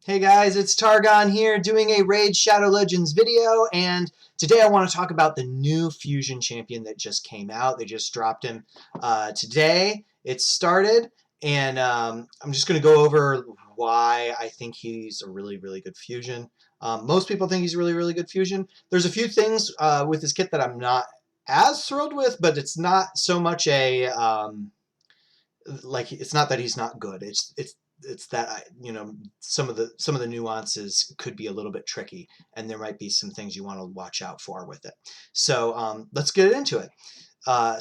Hey guys, it's Targon here doing a Raid Shadow Legends video, and today I want to talk about the new Fusion champion that just came out. They just dropped him today. It started, and I'm just going to go over why I think he's a really, really good Fusion. Most people think he's a really, really good Fusion. There's a few things with his kit that I'm not as thrilled with, but it's not so much a like it's not that he's not good. It's that some of the nuances could be a little bit tricky, and there might be some things you want to watch out for with it. So let's get into it.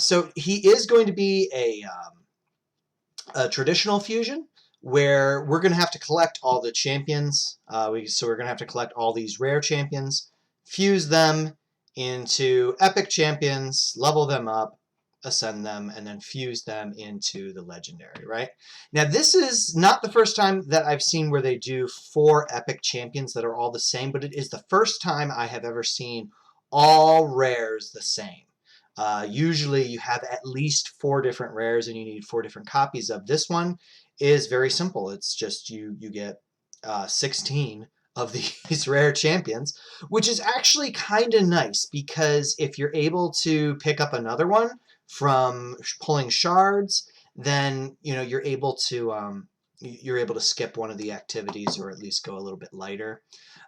So he is going to be a traditional fusion where we're going to have to collect all the champions. So we're going to have to collect all these rare champions, fuse them into epic champions, level them up, ascend them, and then fuse them into the legendary, right? Now, this is not the first time that I've seen where they do 4 epic champions that are all the same, but it is the first time I have ever seen all rares the same. Usually you have at least 4 different rares and you need 4 different copies of. This one is very simple. It's just you get 16 of these rare champions, which is actually kind of nice because if you're able to pick up another one from pulling shards, then you're able to skip one of the activities or at least go a little bit lighter.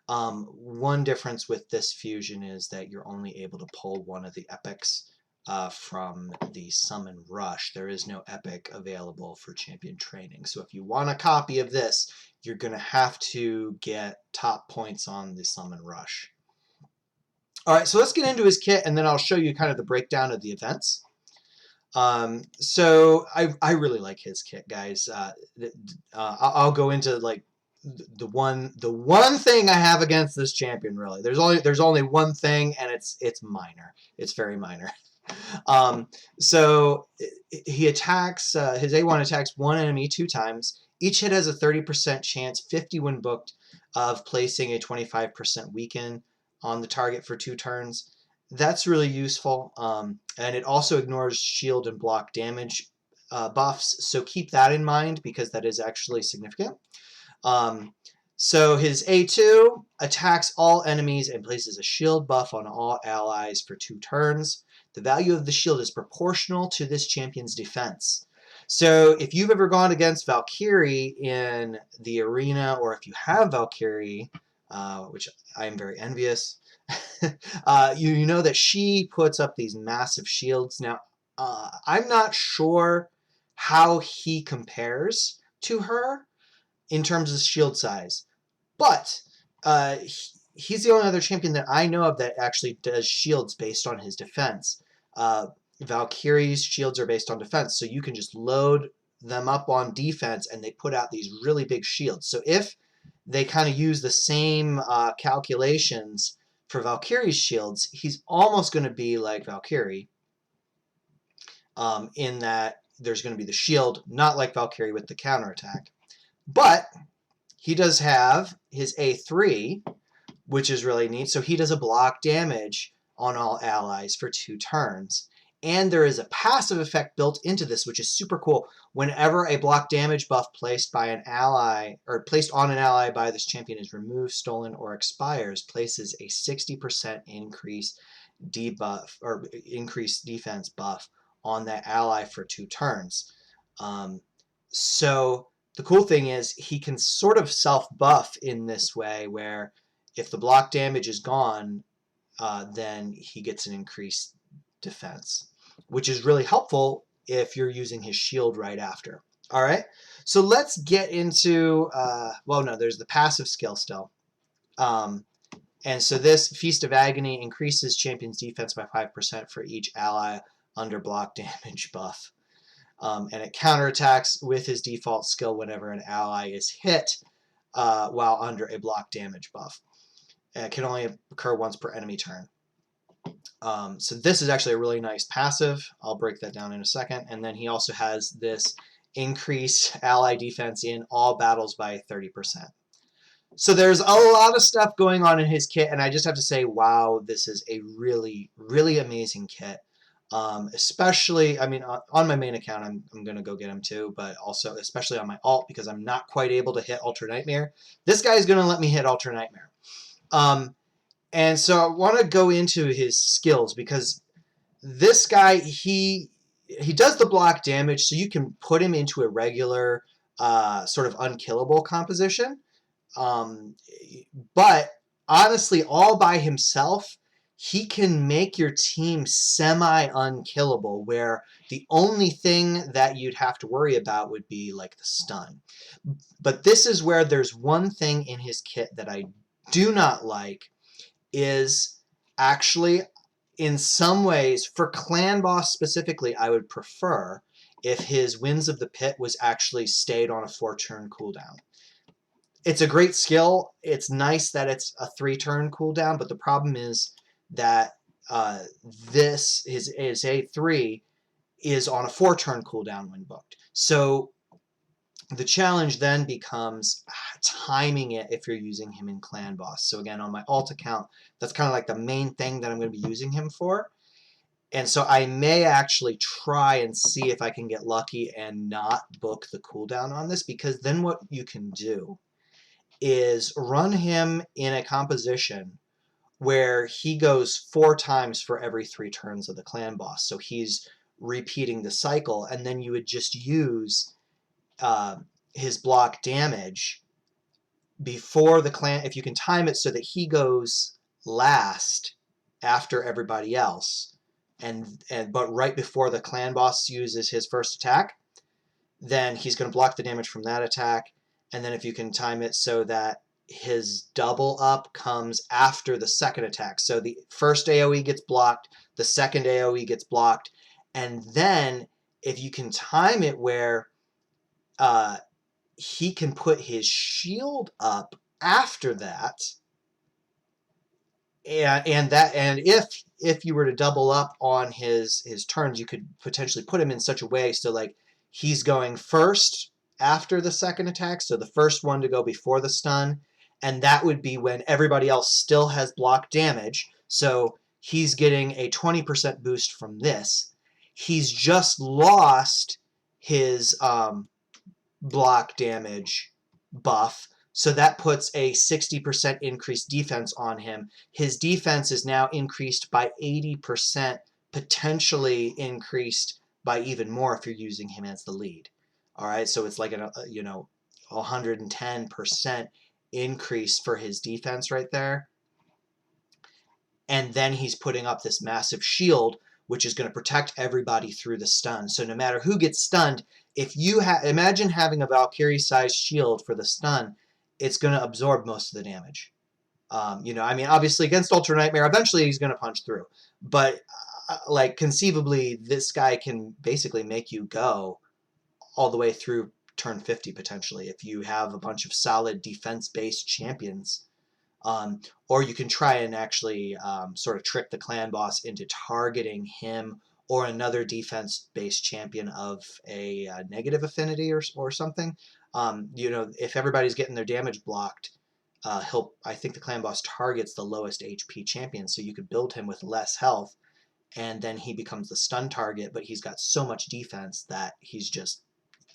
One difference with this fusion is that you're only able to pull one of the epics from the summon rush. There is no epic available for champion training. So if you want a copy of this, you're going to have to get top points on the summon rush. All right, so let's get into his kit, and then I'll show you kind of the breakdown of the events. So I really like his kit, guys. I'll go into like the one thing I have against this champion. Really, there's only one thing, and it's minor. It's very minor. So he attacks, his A1 attacks one enemy 2 times. Each hit has a 30% chance, 50 when booked, of placing a 25% weaken on the target for 2 turns. That's really useful, and it also ignores shield and block damage buffs, so keep that in mind because that is actually significant. So his A2 attacks all enemies and places a shield buff on all allies for 2 turns. The value of the shield is proportional to this champion's defense. So if you've ever gone against Valkyrie in the arena, or if you have Valkyrie, which I am very envious, you know that she puts up these massive shields. Now, I'm not sure how he compares to her in terms of shield size, but he's the only other champion that I know of that actually does shields based on his defense. Valkyrie's shields are based on defense, so you can just load them up on defense and they put out these really big shields. So if they kind of use the same calculations for Valkyrie's shields, he's almost going to be like Valkyrie in that there's going to be the shield, not like Valkyrie with the counterattack. But he does have his A3, which is really neat. So he does a block damage on all allies for 2 turns. And there is a passive effect built into this, which is super cool. Whenever a block damage buff placed by an ally, or placed on an ally by this champion is removed, stolen, or expires, places a 60% increase debuff or increased defense buff on that ally for 2 turns. So the cool thing is he can sort of self-buff in this way, where if the block damage is gone, then he gets an increased defense, which is really helpful if you're using his shield right after. All right, so let's get into, well, no, there's the passive skill still. And so this Feast of Agony increases champion's defense by 5% for each ally under block damage buff. And it counterattacks with his default skill whenever an ally is hit while under a block damage buff. It can only occur once per enemy turn. So this is actually a really nice passive. I'll break that down in a second. And then he also has this increase ally defense in all battles by 30%. So there's a lot of stuff going on in his kit, and I just have to say, wow, this is a really, really amazing kit. Especially, I mean, on my main account, I'm going to go get him too, but also especially on my alt because I'm not quite able to hit Ultra Nightmare. This guy is going to let me hit Ultra Nightmare. And so I want to go into his skills because this guy, he does the block damage, so you can put him into a regular sort of unkillable composition. Um, but honestly, all by himself, he can make your team semi-unkillable, where the only thing that you'd have to worry about would be like the stun. But this is where there's one thing in his kit that I do not like, is actually, in some ways, for Clan Boss specifically, I would prefer if his Winds of the Pit was actually stayed on a 4-turn cooldown. It's a great skill. It's nice that it's a 3-turn cooldown, but the problem is that his A3 is on a 4-turn cooldown when booked. So the challenge then becomes timing it if you're using him in Clan Boss. So again, on my alt account, that's kind of like the main thing that I'm going to be using him for. And so I may actually try and see if I can get lucky and not book the cooldown on this, because then what you can do is run him in a composition where he goes 4 times for every 3 turns of the Clan Boss. So he's repeating the cycle, and then you would just use his block damage before the clan, if you can time it so that he goes last after everybody else, but right before the Clan Boss uses his first attack, then he's going to block the damage from that attack. And then if you can time it so that his double up comes after the second attack, so the first AoE gets blocked, the second AoE gets blocked, and then if you can time it where he can put his shield up after that, and if you were to double up on his turns, you could potentially put him in such a way so like he's going first after the second attack, so the first one to go before the stun, and that would be when everybody else still has block damage, so he's getting a 20% boost from this. He's just lost his block damage buff, so that puts a 60% increased defense on him. His defense is now increased by 80%, potentially increased by even more if you're using him as the lead. All right, so it's like a 110% increase for his defense right there. And then he's putting up this massive shield, which is going to protect everybody through the stun. So no matter who gets stunned, if you imagine having a Valkyrie-sized shield for the stun, it's going to absorb most of the damage. I mean, obviously against Ultra Nightmare, eventually he's going to punch through. But like conceivably, this guy can basically make you go all the way through turn 50 potentially if you have a bunch of solid defense-based champions. Or you can try and actually sort of trick the Clan Boss into targeting him or another defense-based champion of a negative affinity or something. If everybody's getting their damage blocked, I think the Clan Boss targets the lowest HP champion, so you could build him with less health, and then he becomes the stun target, but he's got so much defense that he's just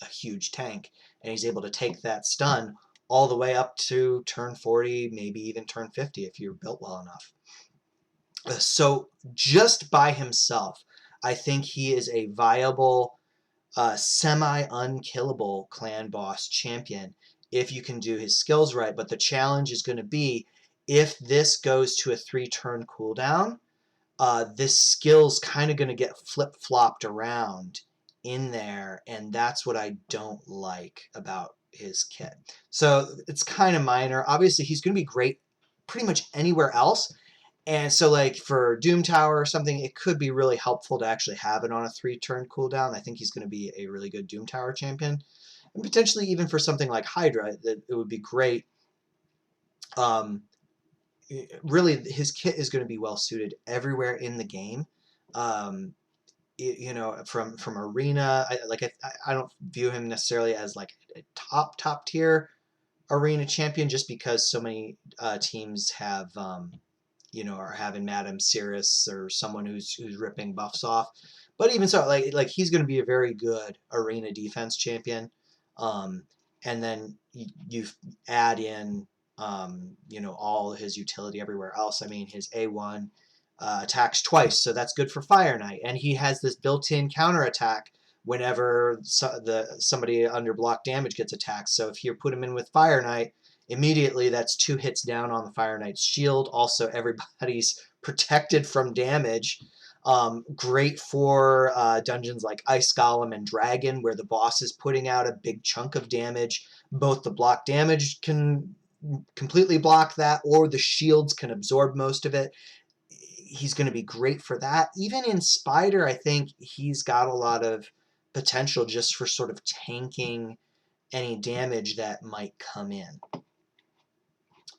a huge tank, and he's able to take that stun all the way up to turn 40, maybe even turn 50 if you're built well enough. So just by himself, I think he is a viable, semi-unkillable Clan Boss champion if you can do his skills right. But the challenge is going to be if this goes to a 3-turn cooldown, this skill's kind of going to get flip-flopped around in there, and that's what I don't like about his kit. So it's kind of minor. Obviously, he's going to be great pretty much anywhere else, and so like for Doom Tower or something, it could be really helpful to actually have it on a 3-turn cooldown. I think he's going to be a really good Doom Tower champion, and potentially even for something like Hydra, that it would be great. Really, his kit is going to be well suited everywhere in the game. From arena, I don't view him necessarily as like a top tier arena champion, just because so many teams have are having Madame Cirrus or someone who's ripping buffs off. But even so, like he's going to be a very good arena defense champion. And then you add in all his utility everywhere else. I mean, his A1 attacks twice, so that's good for Fire Knight, and he has this built-in counterattack whenever somebody under block damage gets attacked. So if you put him in with Fire Knight, immediately that's 2 hits down on the Fire Knight's shield. Also, everybody's protected from damage. Great for dungeons like Ice Golem and Dragon, where the boss is putting out a big chunk of damage. Both the block damage can completely block that, or the shields can absorb most of it. He's going to be great for that. Even in Spider, I think he's got a lot of potential just for sort of tanking any damage that might come in.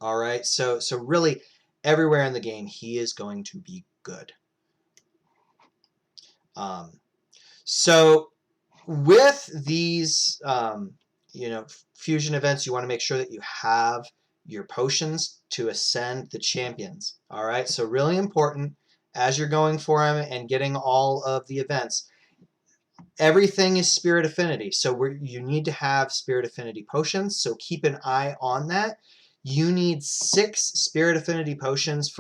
All right, so really everywhere in the game he is going to be good. So with these fusion events, you want to make sure that you have your potions to ascend the champions. All right, so really important as you're going for them and getting all of the events. Everything is Spirit Affinity, so you need to have Spirit Affinity potions, so keep an eye on that. You need 6 Spirit Affinity potions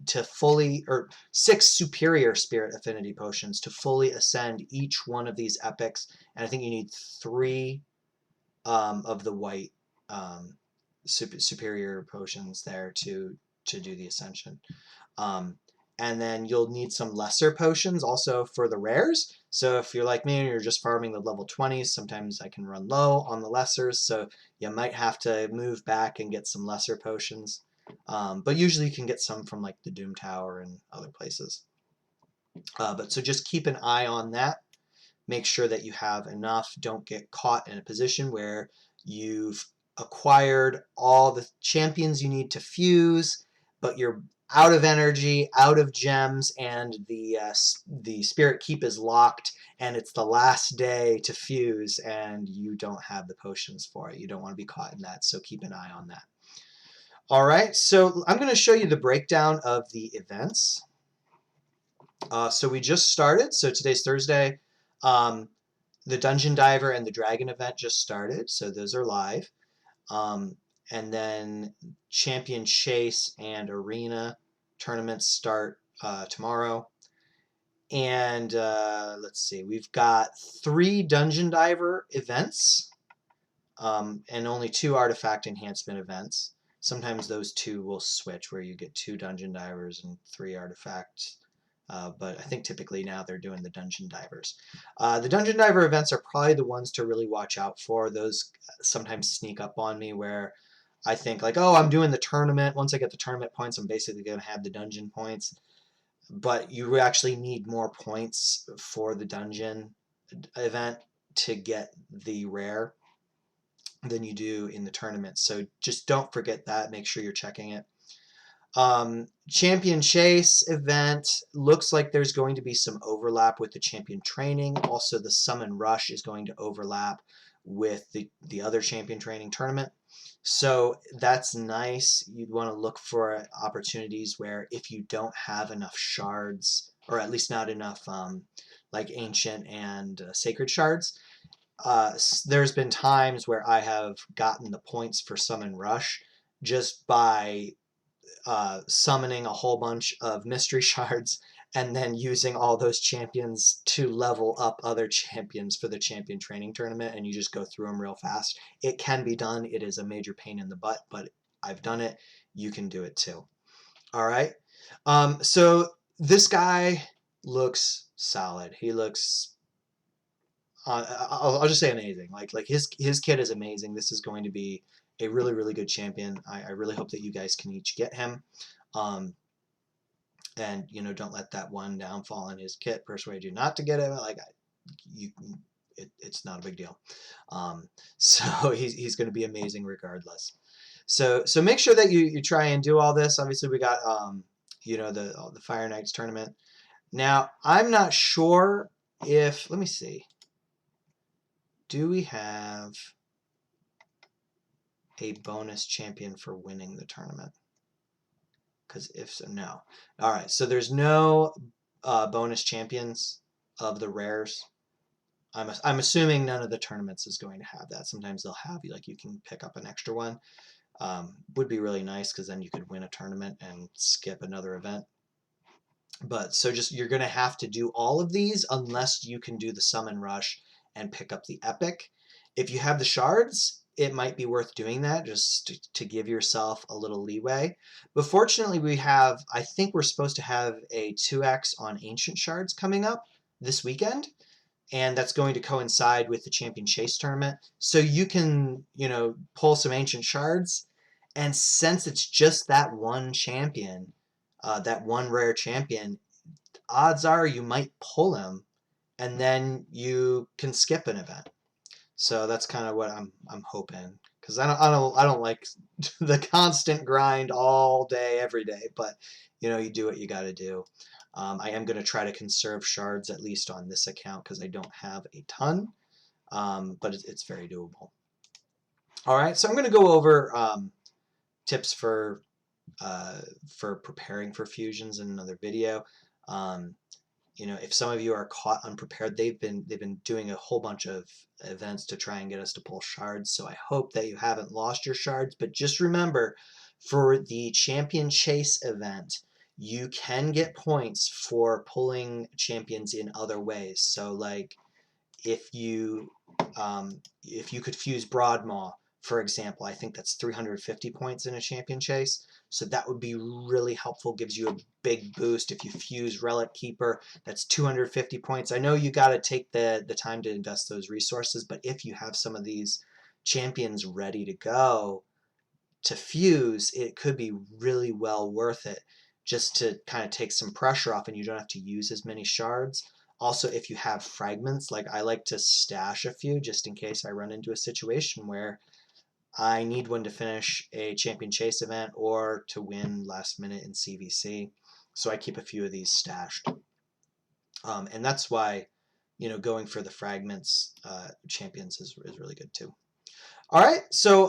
to fully, or 6 superior Spirit Affinity potions to fully ascend each one of these epics, and I think you need 3 of the white superior potions there to do the ascension. And then you'll need some lesser potions also for the rares. So if you're like me and you're just farming the level 20s, sometimes I can run low on the lessers, so you might have to move back and get some lesser potions. But usually you can get some from like the Doom Tower and other places. But so just keep an eye on that. Make sure that you have enough. Don't get caught in a position where you've acquired all the champions you need to fuse, but you're out of energy, out of gems, and the Spirit Keep is locked, and it's the last day to fuse, and you don't have the potions for it. You don't want to be caught in that, so keep an eye on that. All right, so I'm going to show you the breakdown of the events. So we just started, so today's Thursday. The Dungeon Diver and the Dragon event just started, so those are live. And then Champion Chase and Arena tournaments start tomorrow. And let's see, we've got 3 Dungeon Diver events and only 2 Artifact Enhancement events. Sometimes those 2 will switch, where you get 2 Dungeon Divers and 3 Artifacts. But I think typically now they're doing the Dungeon Divers. The Dungeon Diver events are probably the ones to really watch out for. Those sometimes sneak up on me where I think like, oh, I'm doing the tournament. Once I get the tournament points, I'm basically going to have the dungeon points. But you actually need more points for the dungeon event to get the rare than you do in the tournament. So just don't forget that. Make sure you're checking it. Champion Chase event looks like there's going to be some overlap with the Champion Training. Also, the Summon Rush is going to overlap with the other Champion Training tournament. So that's nice. You'd want to look for opportunities where if you don't have enough shards, or at least not enough like Ancient and Sacred shards, there's been times where I have gotten the points for Summon Rush just by summoning a whole bunch of mystery shards and then using all those champions to level up other champions for the champion training tournament, and you just go through them real fast. It can be done. It is a major pain in the butt, but I've done it. You can do it too. All right. So this guy looks solid. He looks I'll just say amazing. Like his kit is amazing. This is going to be a really, really good champion. I really hope that you guys can each get him. And don't let that one downfall in his kit persuade you not to get him. Like it's not a big deal. So he's going to be amazing regardless. So make sure that you try and do all this. Obviously we got the Fire Knights tournament. Now I'm not sure if, let me see. Do we have a bonus champion for winning the tournament? because if so, no. All right, so there's no bonus champions of the rares. I'm assuming none of the tournaments is going to have that. Sometimes they'll have like you can pick up an extra one. Would be really nice because then you could win a tournament and skip another event. But so just you're going to have to do all of these unless you can do the summon rush and pick up the epic. If you have the shards, it might be worth doing that just to give yourself a little leeway. But fortunately, I think we're supposed to have a 2x on ancient shards coming up this weekend. And that's going to coincide with the Champion Chase tournament. So you can, pull some ancient shards. And since it's just that one champion, that one rare champion, odds are you might pull him, and then you can skip an event. So that's kind of what I'm hoping, because I don't like the constant grind all day every day, but you do what you got to do. I am going to try to conserve shards at least on this account because I don't have a ton, but it's very doable. All right, so I'm going to go over tips for preparing for fusions in another video. If some of you are caught unprepared, they've been doing a whole bunch of events to try and get us to pull shards. So I hope that you haven't lost your shards. But just remember, for the Champion Chase event, you can get points for pulling champions in other ways. So like if you could fuse Broadmaw, for example, I think that's 350 points in a Champion Chase. So that would be really helpful, gives you a big boost. If you fuse Relic Keeper, that's 250 points. I know you got to take the time to invest those resources, but if you have some of these champions ready to go to fuse, it could be really well worth it just to kind of take some pressure off and you don't have to use as many shards. Also, if you have fragments, like I like to stash a few just in case I run into a situation where I need one to finish a Champion Chase event or to win last minute in CVC. So I keep a few of these stashed. And that's why, going for the fragments champions is really good too. All right, so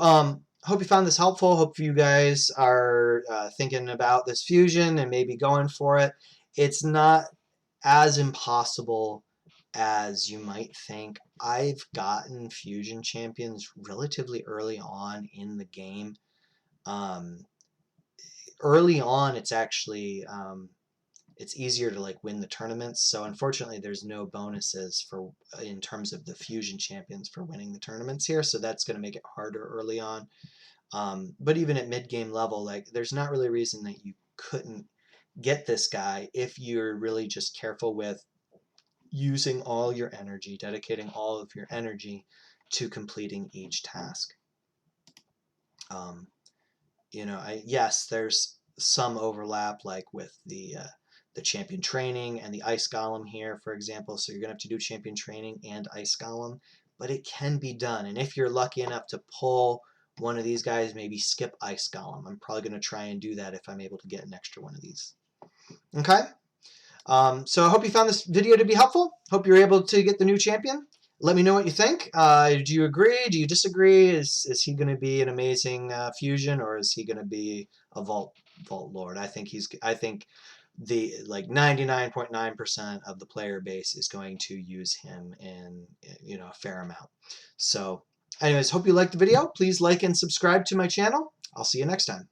hope you found this helpful. Hope you guys are thinking about this fusion and maybe going for it. It's not as impossible as you might think. I've gotten fusion champions relatively early on in the game. Early on, it's actually it's easier to like win the tournaments. So unfortunately, there's no bonuses for in terms of the fusion champions for winning the tournaments here. So that's going to make it harder early on. But even at mid-game level, like there's not really a reason that you couldn't get this guy if you're really just careful with using all your energy, dedicating all of your energy to completing each task. Yes, there's some overlap, like with the champion training and the ice golem here, for example. So you're gonna have to do champion training and ice golem, but it can be done. And if you're lucky enough to pull one of these guys, maybe skip ice golem. I'm probably gonna try and do that if I'm able to get an extra one of these. Okay. So I hope you found this video to be helpful. Hope you're able to get the new champion. Let me know what you think. Do you agree? Do you disagree? Is he going to be an amazing fusion, or is he going to be a vault lord? I think the like 99.9% of the player base is going to use him in a fair amount. So anyways, hope you liked the video. Please like and subscribe to my channel. I'll see you next time.